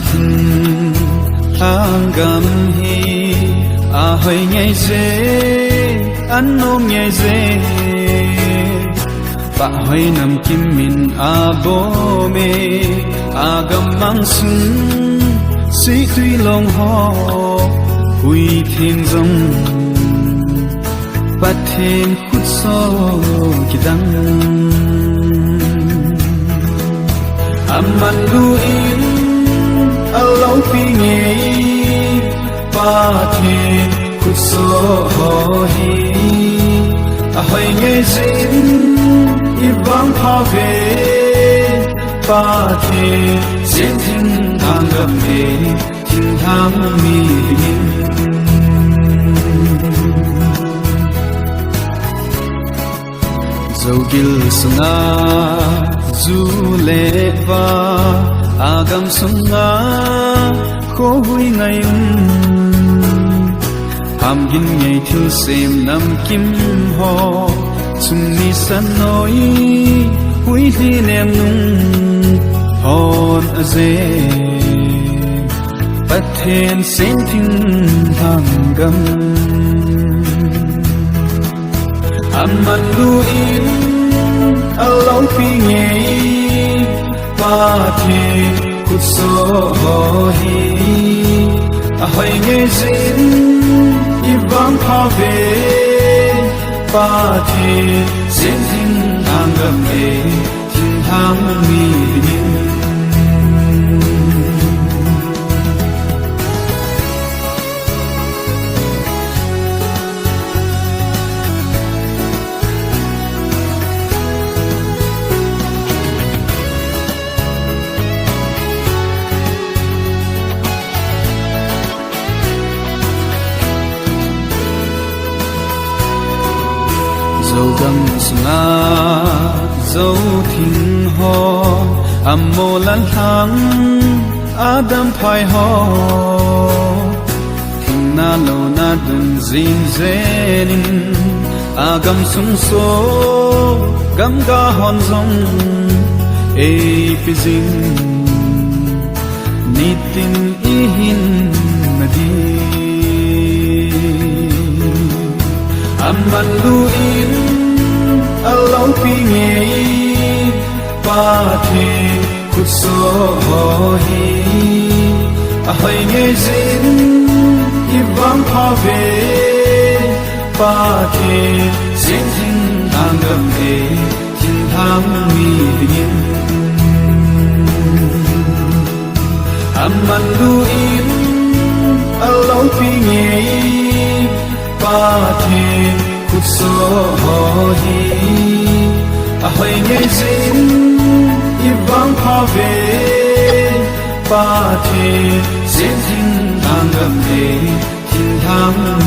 Thinglhang gamhi Ahoi ngei anom ngei Pahhoi namkim min abome Agam sihtwi longho huitheng jong Pathen khutsoh kidang Amanlu aloupi ngei Pathen khutsoh hohi Ahoi ngei ivangphauve Pathen Thinglhang Gam Thinglhang Jougil sunga zuleva Agam sunga khohui ngai hamgin ngei thilsem namkim ho Chung sanoi huitheng hon aze Pathen Thinglhang Gam Amanlu aloupi ngei Pathen khutsoh hohi Ahoi ngei ivangphauve Pathen Thinglhang Gam Thinglhang Agam sunga dấu thinh ho ammo lan thang adam phai ho thing na lo na dun zin zenin agam sung so gam ga hon zong e pizin nitin ihin nadi Amanlu aloupi ngei Pathen khutsoh hohi Ahoi ngei ivangphauve Pathen Thinglhang Gam Thinglhang Amanlu aloupi ngei Pathen khutsoh hohi Ahoi ngei ivangphauve Pathen Thinglhang Gam Thinglhang